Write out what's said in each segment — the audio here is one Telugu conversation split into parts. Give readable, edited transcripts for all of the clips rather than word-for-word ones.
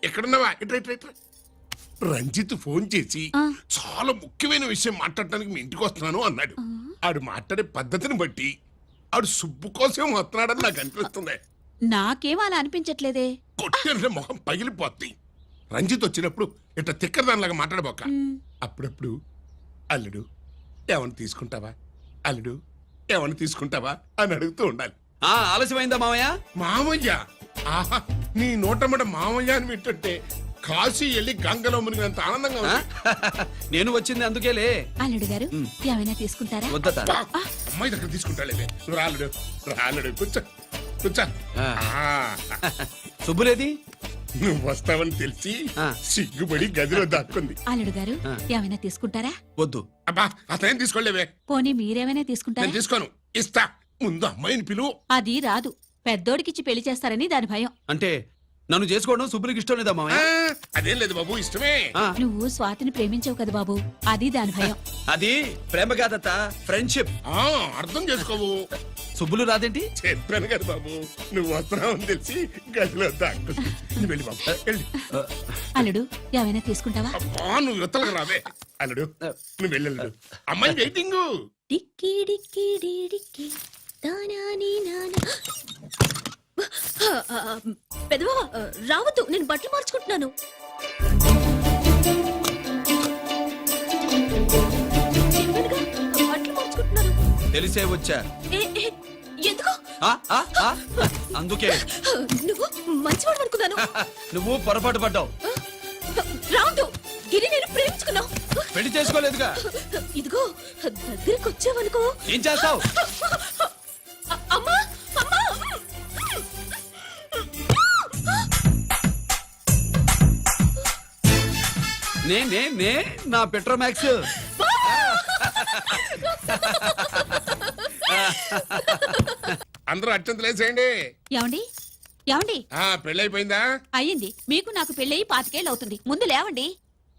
ఎక్కడున్నావా? ఇట్రా ఇట్రా ఇట్రా. రంజిత్ ఫోన్ చేసి చాలా ముఖ్యమైన విషయం మాట్లాడటానికి మీ ఇంటికి వస్తున్నాను అన్నాడు. ఆడు మాట్లాడే పద్ధతిని బట్టి ఆడు సుబ్బు కోసం వస్తున్నాడని నాకు అనిపిస్తుంది. నాకేం అలా అనిపించట్లేదే. కొట్టిన మొహం పగిలిపోద్ది. రంజిత్ వచ్చినప్పుడు ఇట్లా తిక్కరదానిలాగా మాట్లాడబోక. అప్పుడప్పుడు అల్లుడు ఏమన్నా తీసుకుంటావా, అల్లుడు ఏమన్నా తీసుకుంటావా అని అడుగుతూ ఉండాలి. ఆలస్యమైందా మామయ్య? మామయ్య, ఆహా, నీ నోటమ్మట మామయ్య అని వింటుంటే కాశీ వెళ్ళి గంగలో మునిగినంత ఆనందంగా ఉంది. నేను వచ్చింది అందుకేలే. అల్లుడు గారు ఏమైనా తీసుకుంటారా? వద్దట. అమ్మాయి దగ్గర తీసుకుంటాలే. రాలుడు రాలుడు కూర్చో కూర్చో. సుబ్బులేది? నువ్వు వస్తావని తెలిసి సిగ్గుపడి గదిలో దాక్కుంది. అల్లుడు గారు ఏమైనా తీసుకుంటారా? వద్దు. అబ్బా అతనేం తీసుకోలేవే. పోనీ మీరేమైనా తీసుకుంటారా? నేను తీసుకోను, ఇస్తా. ముందు అమ్మాయిని పిలువు. అది రాదు. పెద్దోడికిచ్చి పెళ్లి చేస్తారని దాని భయం. అంటే నన్ను చేసుకోవడం సుబ్బులకి ఇష్టం లేదా మామయ్య? అదేం లేదు బాబు, ఇష్టమే. నువ్వు స్వాతిని ప్రేమించావు కదా బాబు, అది దాని భయం. అది ప్రేమ కాదత్త, ఫ్రెండ్షిప్. అర్థం చేసుకోవు. సుబ్బులు రాదేంటి? చెప్పాను కదా బాబు, నువ్వు వస్తున్నావని తెలిసి గదిలో దాక్కుంది. నువ్వు వెళ్ళి బాబు వెళ్ళి. అల్లుడు ఏమైనా తీసుకుంటావా? అబ్బా నువ్వు యువతలకు రావే. అల్లుడు నువ్వు వెళ్ళడు. అమ్మాయి వెయిటింగ్. డిక్కి డిక్కి డిక్కి దానాని నానా. పెదవా రావద్దు, నేను బట్టలు మార్చుకుంటున్నాను. బట్టలు మార్చుకుంటున్నాను. తెలిసే వచ్చా. ఎందుకు? అందుకే. నువ్వు మంచివాడు అనుకున్నాను. నువ్వు పొరపాటు పడ్డావు. రావద్దు, గిరి నేను ప్రేమించుకున్నావు. పెళ్లి చేసుకోలేదుగా. ఇదిగో దగ్గరికి వచ్చావనుకో. ఏం చేస్తావు? అమ్మా అమ్మా. నే నా పెట్రోమాక్స్. అందరూ అత్యంతలు వేసేయండి. ఏమండి ఏమండి? పెళ్ళైపోయిందా? అయ్యింది. మీకు నాకు పెళ్ళయి 5 ఏళ్ళు అవుతుంది. ముందు లేవండి.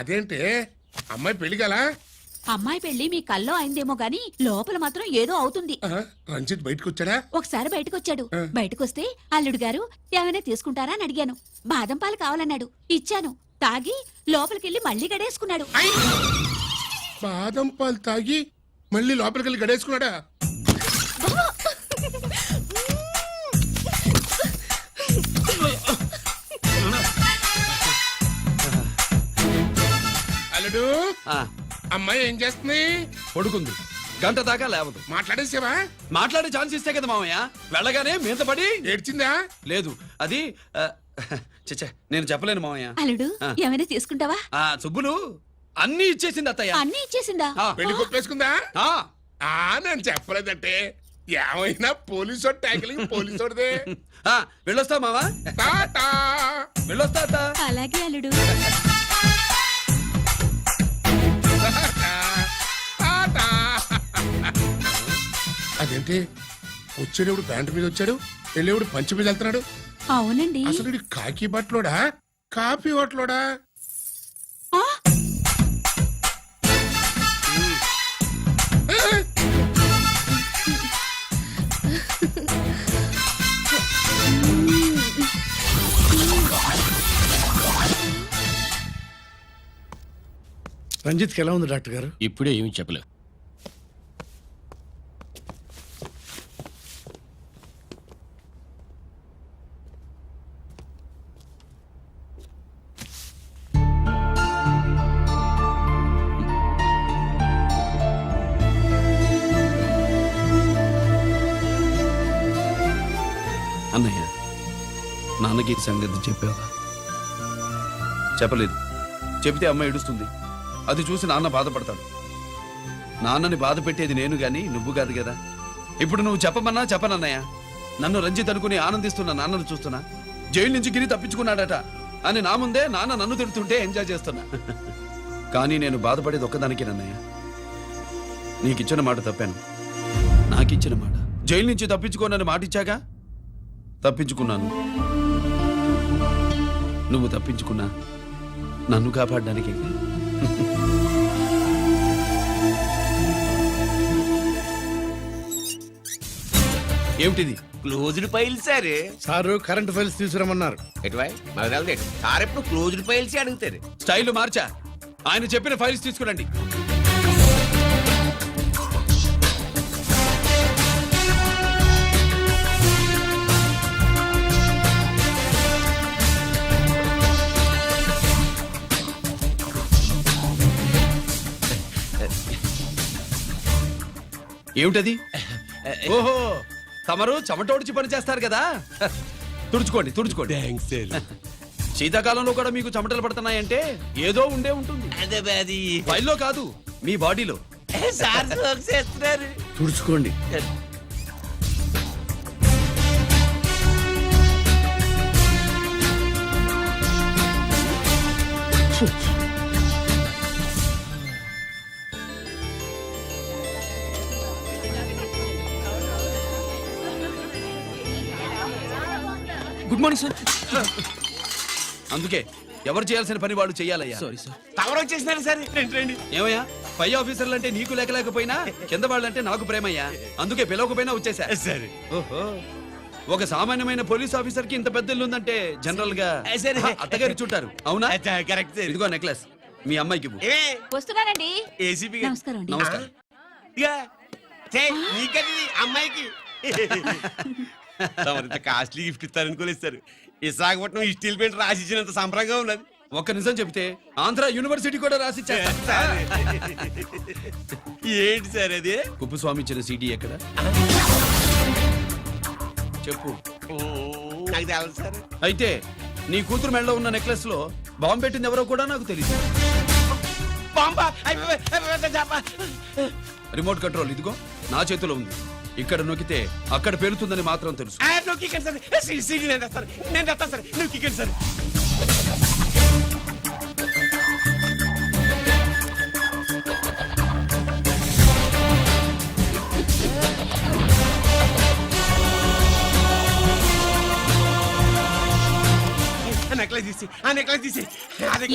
అదేంటే అమ్మాయి పెళ్లి గల? అమ్మాయి పెళ్లి మీ కల్లో అయిందేమో గాని లోపల మాత్రం ఏదో అవుతుంది. రంజిత్ బయటకు వచ్చాడా? ఒకసారి బయటకొచ్చాడు. బయటకొస్తే అల్లుడు గారు ఏమైనా తీసుకుంటారా అని అడిగాను. బాదం పాలు కావాలన్నాడు. ఇచ్చాను. తాగి లోపలికెళ్ళి మళ్ళీ గడేసుకున్నాడు. బాదం పాలు తాగి మళ్ళీ లోపలికెళ్ళి గడేసుకున్నాడా? అల్లుడు అమ్మాయి ఏం చేస్తుంది? పడుకుంది. గంట దాకా లేవదు. మాట్లాడేసావా? మాట్లాడే ఛాన్స్ ఇస్తే కదా మామయ్య. వెళ్ళగానే మీద పడి ఏడ్చిందా? లేదు, అది చచ్చా నేను చెప్పలేను మామయ్య. అల్లుడు ఏమైనా తీసుకుంటావా? సుబ్బులు అన్ని ఇచ్చేసింది అత్తయ్య. అన్ని ఇచ్చేసిందా? పెళ్లి కొప్పేసుకుందా? నేను చెప్పలేదంటే ఏమైనా పోలీసు ట్యాకిలింగ్ పోలీసోడిదే. వెళ్ళొస్తా మావా. వెళ్ళొస్తా అత్త. అలాగే అల్లుడు. అదేంటి వచ్చేటప్పుడు ప్యాంటు మీద వచ్చాడు, వెళ్ళేవాడు పంచి మీద వెళ్తున్నాడు? అవునండి. అసలు కాకి బట్టలోడా కాఫీ బట్టలోడా? రంజిత్కి ఎలా ఉంది డాక్టర్ గారు? ఇప్పుడే ఏమి చెప్పలేదు. అన్నయ్య, నాన్నకి సంగతి చెప్పావా? చెప్పలేదు. చెబితే అమ్మ ఏడుస్తుంది. అది చూసి నాన్న బాధపడతాడు. నాన్నని బాధ పెట్టేది నేను గాని నువ్వు కాదు కదా. ఇప్పుడు నువ్వు చెప్పమన్నా చెప్పనన్నయ్య. నన్ను రంజిత్ అనుకుని ఆనందిస్తున్న నాన్నను చూస్తున్నా. జైలు నుంచి గిరి తప్పించుకున్నాడట అని నా ముందే నాన్న నన్ను తిడుతుంటే ఎంజాయ్ చేస్తున్నా. కానీ నేను బాధపడేది ఒక్కదానికి నన్నయ్య. నీకిచ్చిన మాట తప్పాను. నాకిచ్చిన మాట జైలు నుంచి తప్పించుకోనని మాట ఇచ్చాగా తప్పించుకున్నాను. నువ్వు తప్పించుకున్నా నన్ను కాపాడడానికి. ఏమిటిది? Closed file sir. Sir current files తీసుకురమ్మన్నారు. ఎటువై మాకు తెలదు. సార్ ఎప్పుడు క్లోజ్డ్ ఫైల్స్ అడుగుతారు. స్టైల్ మార్చా. ఆయన చెప్పిన ఫైల్స్ తీసుకురండి. ఏమిటది? ఓహో, తమరు చెమటోడిచి పని చేస్తారు కదా. తుడుచుకోండి తుడుచుకోండి. Thanks sir. శీతాకాలంలో కూడా మీకు చెమటలు పడుతున్నాయంటే ఏదో ఉండే ఉంటుంది. అదే అది ఫైల్లో కాదు, మీ బాడీలో. సార్ జోక్స్ చేస్తున్నారు. తుడుచుకోండి. Good morning sir. అందుకే ఎవరు చేయాల్సిన పని వాళ్ళు చెయ్యాలయ్యా. Sorry sir. తమరు వచ్చేసినారు సార్. రండి రండి. ఏమయ్యా, పై ఆఫీసర్లు అంటే నీకు లేకపోయినా కింద వాళ్ళంటే నాకు ప్రేమయ్యా. అందుకే పిలవకపోయినా వచ్చేసా. సరే. ఓహో, ఒక సామాన్యమైన పోలీస్ ఆఫీసర్ కి ఇంత పెద్ద ఇల్లు ఉందంటే జనరల్ గా సరే. అత్తగారు చుట్టారు. అవునా? Correct sir. ఇదిగో నెక్లెస్ మీ అమ్మాయికి ఇవ్వు. ఏ వస్తున్నానండి. ఏసీపీ నమస్కారం అండి. నమస్కారం. నీకది అమ్మాయికి తమరింత కాస్ట్లీ గిఫ్ట్ ఇస్తారనుకోలేదు సార్. విశాఖపట్నం ఈ స్టీల్ పెయింట్ రాసి ఇచ్చినంత సంబరంగా ఉన్నది. ఒక్క నిజం చెప్తే ఆంధ్ర యూనివర్సిటీ కూడా రాసిచ్చా. ఏంటి సార్ అది? కుప్పస్వామి ఇచ్చిన సీడీ ఎక్కడ చెప్పు. నాకు తెలదు సార్. అయితే నీ కూతురు మెడలో ఉన్న నెక్లెస్ లో బాంబు పెట్టింది ఎవరో కూడా నాకు తెలియదు. బాంబా రిమోట్ కంట్రోల్ ఇదిగో నా చేతిలో ఉంది. ఇక్కడ నొక్కితే అక్కడ పేలుతుందని మాత్రం తెలుసు. నువ్వు కిక్కండి సార్. సీడీ నేను తెస్తాను. నేను తెస్తాను సార్. నువ్వు కిక్కండి సార్. నెక్లెస్ తీసి ఆ నెక్లెస్ తీసి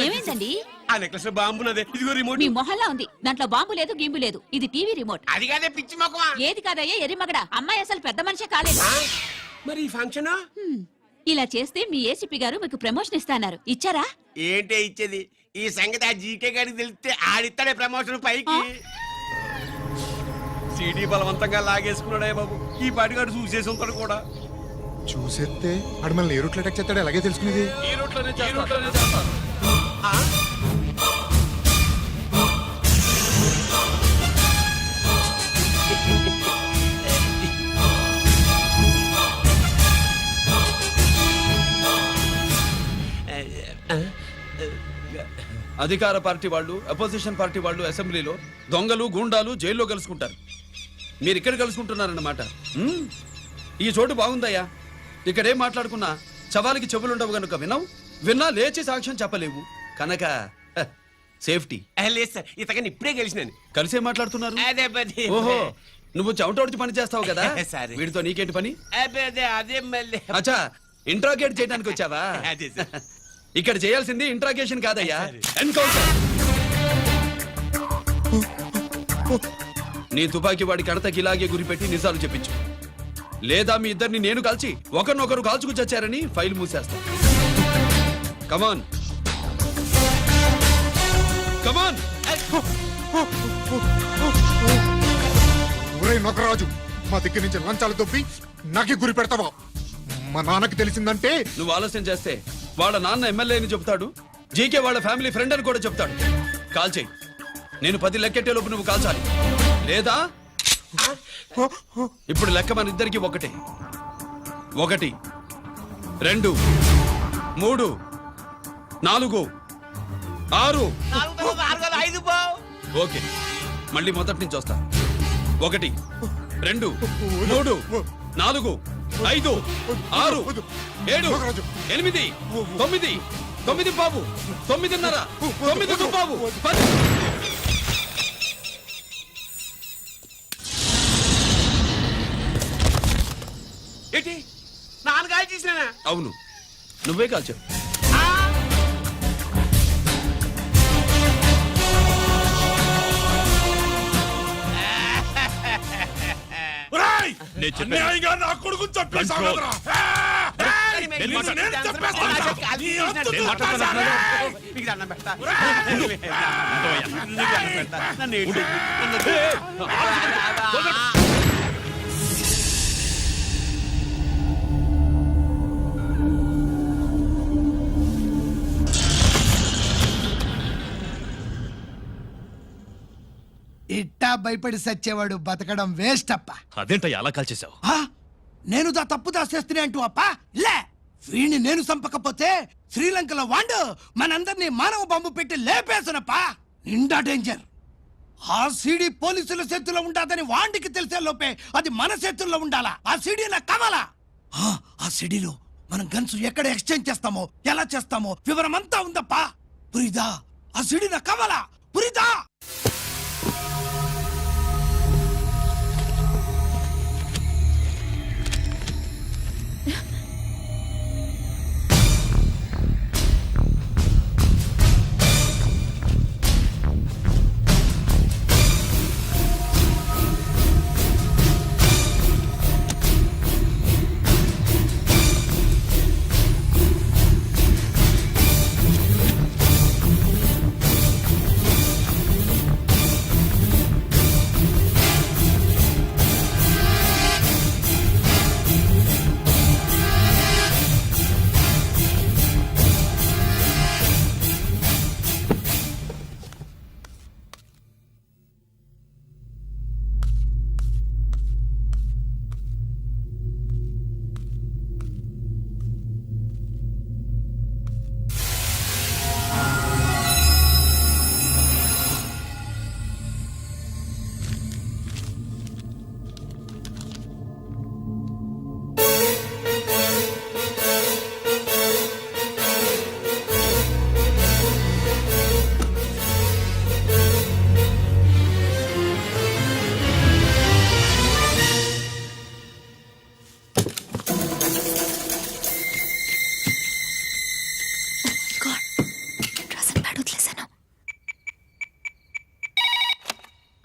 ఏమైందండి? ఆ నెక్లెస్ లో బాంబు ఉన్నది. ఇదిగో రిమోట్. మీ మొహల్లా ఉంది. దాంట్లో బాంబు లేదు, గింబు లేదు. ఇది టీవీ రిమోట్. అది కాదే పిచ్చి మొక్కమా. ఏది కాదయ్యా ఎరిమగడ. అమ్మాయి అసలు పెద్ద మనిషే కాలేదు. మరి ఈ ఫంక్షన్ ఇలా చేస్తే మీ ఏసీపీ గారు మీకు ప్రమోషన్ ఇస్తాన్నారు. ఇచ్చారా? ఏంటే ఇచ్చేది? ఈ సంగతి ఆ జీకే గారికి తెలిస్తే ఆడిస్తాడే ప్రమోషన్ పైకి. సీడీ బలవంతంగా లాగేసుకున్నాడే బాబు. ఈ పాటిగాడు చూసేసి ఉంటాడు కూడా. చూసేస్తే ఆడు మనల్ని ఏ రూట్లో అటాక్ చేస్తాడో ఎలాగే తెలుసుకునేది. ఈ రూట్లోనే చేస్తాను. ఆ? అధికార పార్టీ వాళ్ళు, అపోజిషన్ పార్టీ వాళ్ళు అసెంబ్లీలో, దొంగలు గూండాలు జైల్లో కలుసుకుంటారు. మీరు ఇక్కడ కలుసుకుంటున్నారన్నమాట. ఈ చోటు బాగుందయ్యా. ఇక్కడేం మాట్లాడుకున్నా శవాలకి చెవులుండవు గనుక విన్నా లేచి సాక్ష్యం చెప్పలేవు కనుక సేఫ్టీ. లేదు సార్, ఇతగాని ఇప్పుడే కలిసినాను. కలిసే మాట్లాడుతున్నారు. అదే పది. ఓహో, నువ్వు చెమటోడిచి పని చేస్తావు కదా. సరే. వీడితో నీకేంటి పని? అదే మళ్ళీ అచ్చా, ఇంట్రాగేట్ చేయడానికి వచ్చావా? అదే సార్. ఇక్కడ చేయాల్సింది ఇంట్రాగేషన్ కాదయ్యా, సరే. ఎన్కౌంటర్. నీ తుపాకీ వాడి కడతకి ఇలాగే గురిపెట్టి నిజాలు చెప్పించు. లేదా మీ ఇద్దరిని నేను కాల్చి ఒకరినొకరు కాల్చుకు చచ్చారని ఫైల్ మూసేస్తా. కమాన్ కమాన్. ఒరే నొకరాజు, మా దగ్గర నుంచి లంచాలు దొబ్బి నాకే గురి పెడతావా? మా నాన్నకి తెలిసిందంటే నువ్వు ఆలస్యం చేస్తే వాళ్ళ నాన్న ఎమ్మెల్యే అని చెప్తాడు, జీకే వాళ్ళ ఫ్యామిలీ ఫ్రెండ్ అని కూడా చెప్తాడు. కాల్ చేయి. నేను 10 లెక్కెట్టే లోపు నువ్వు కాల్చాలి. లేదా ఇప్పుడు లెక్క మన ఇద్దరికి ఒకటే. 1 2 3 4 6. 5 బావు. ఓకే, మళ్ళీ మొదటి నుంచి వస్తా. 1 2 3 4 5 6 7 8 9 9 బాబు 9:30 9 బాబు 10. ఏంటి నాన్నగారు చేసినా? అవును, నువ్వే కాల్చావు. నేను చెప్పాను. అన్యాయంగా నా కొడుకుని చంపేశావు Control. కదరా. నేను నిన్ను నేను చంపేస్తాను. నీ అంతు నేను చూస్తాను. మీకు దండం పెడతా. ఉండవయ్యా. నీకు దండం పెడతా. నన్ను ఏడు. ఇట్టా భయపడి సచ్చేవాడు బతకడం వేస్ట్ అప్ప అదేంటయ్యా అలా కాల్చేశావు? ఆ? నేను దా తప్పు దాచేస్తున్నా అంటూ అప్ప లే వీణ్ణి నేను చంపకపోతే శ్రీలంకలో వాండు మనందరినీ మానవ బాంబు పెట్టి లేపేసునప్ప నిండా డేంజర్ ఆ సీడీ పోలీసుల చేతుల్లో ఉండాదని వాండికి తెలిసే లోపే అది మన చేతుల్లో ఉండాలా ఆ సీడీ నాకు కావాలా ఆ సీడీలో మనం గన్స్ ఎక్కడ ఎక్స్చేంజ్ చేస్తామో ఎలా చేస్తామో వివరం అంతా ఉందప్పా పురిదా ఆ సీడీ నాకు కావాలా పురిదా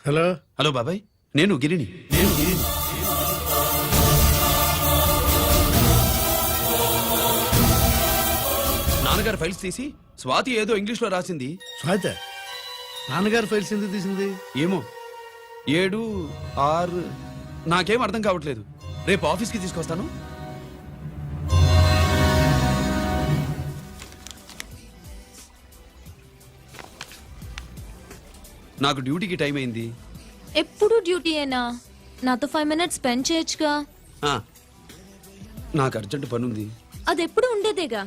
హలో హలో బాబాయ్, నేను గిరిని. నాన్నగారు ఫైల్స్ తీసి స్వాతి ఏదో ఇంగ్లీష్ లో రాసింది. స్వాతి నాన్నగారు ఫైల్స్ ఎందుకు తీసింది? ఏమో 7, 6 నాకేం అర్థం కావట్లేదు. రేపు ఆఫీస్కి తీసుకొస్తాను. నాకు డ్యూటీకి టైం అయింది. ఎప్పుడు డ్యూటీయేనా? నాతో 5 minutes స్పెండ్ చేయొచ్చుగా. ఆ, నాకు అర్జెంట్ పని ఉంది. అది ఎప్పుడు ఉండేదేగా.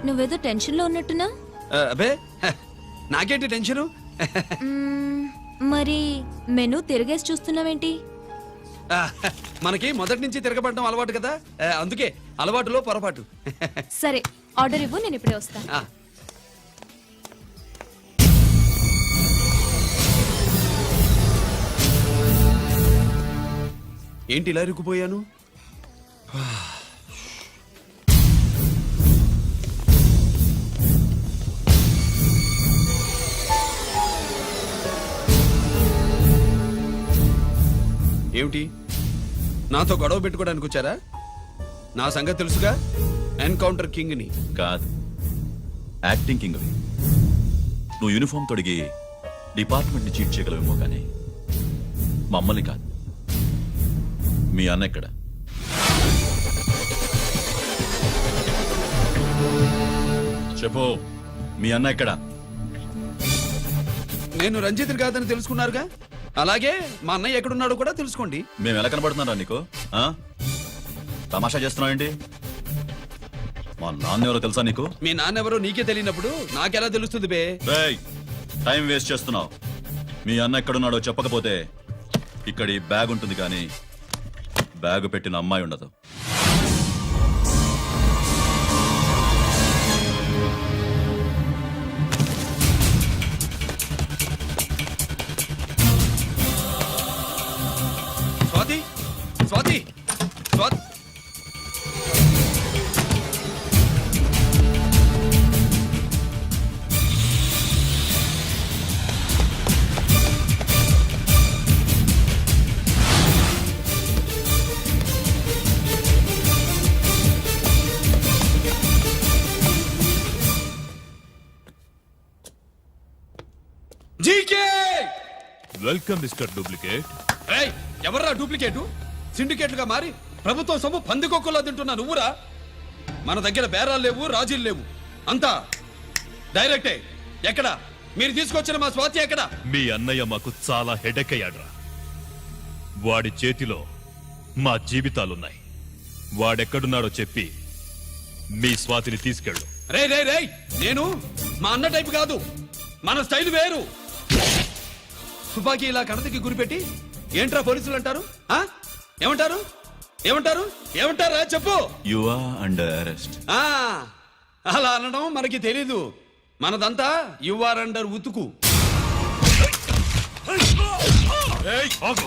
నువ్వేదో టెన్షన్లో ఉన్నట్టునా? అబే నాకేంటి టెన్షను? మరి మెనూ తిరిగేసి చూస్తున్నావేంటి? మనకి మొదటి నుంచి తిరగబడడం అలవాటు కదా, అందుకే అలవాటులో పొరపాటు. సరే ఆర్డర్ ఇవ్వు, నేను ఇప్పుడే వస్తాను. ఆ, ఏంటి ఇలా ఇరుక్కుపోయాను? ఏమిటి, నాతో గొడవ పెట్టుకోవడానికి వచ్చారా? నా సంగతి తెలుసుగా, ఎన్కౌంటర్ కింగ్ ని. కాదు, యాక్టింగ్ కింగ్. నువ్వు యూనిఫామ్ తొడిగి డిపార్ట్మెంట్ ని చీట్ చేయగలవేమో కానీ మమ్మల్ని కాదు. మీ అన్న ఎక్కడ? చెప్పు, మీ అన్న ఎక్కడ? నేను రంజిత్ కాదని తెలుసుకున్నారుగా, అలాగే మా అన్నయ్య ఎక్కడున్నాడో కూడా తెలుసుకోండి. మేము ఎలా కనబడుతున్నారా నీకు? ఆ? తమాషా చేస్తున్నావేంటి? మా నాన్న ఎవరో తెలుసా నీకు? మీ నాన్నెవరో నీకే తెలియనప్పుడు నాకెలా తెలుస్తుంది బే? రేయ్, టైం వేస్ట్ చేస్తున్నావు. మీ అన్న ఎక్కడున్నాడో చెప్పకపోతే ఇక్కడ ఈ బ్యాగ్ ఉంటుంది కానీ బ్యాగ్ పెట్టిన అమ్మాయి ఉండదు. Swathi, Swathi, Swathi. GK welcome mister duplicate. రేయ్ ఎవర్రా డూప్లికేటు సిండికేట్లుగా మారి ప్రభుత్వం సొమ్ము పందికొక్కులా తింటున్నా నువ్వురా. మన దగ్గర బేరాలు లేవు, రాజీలు లేవు, అంతా డైరెక్టే. ఎక్కడ మీరు తీసుకొచ్చిన మా స్వాతి ఎక్కడ? మీ అన్నయ్య మాకు చాలా హెడెక్ అయ్యాడ్రా. వాడి చేతిలో మా జీవితాలున్నాయి. వాడెక్కడున్నాడో చెప్పి మీ స్వాతిని తీసుకెళ్ళు. రే రే రేయ్ నేను మా అన్న టైపు కాదు, మన స్టైల్ వేరు. తుపాకీ ఇలా కణతకి గురిపెట్టి ఏంట్రా పోలీసులు అంటారు? ఆ? ఏమంటారు ఏమంటారు ఏమంటారా చెప్పు. You are under arrest. ఆ అలా అనడం మనకి తెలీదు. మనదంతా యువర్ అండర్ ఉతుకు. ఆగు.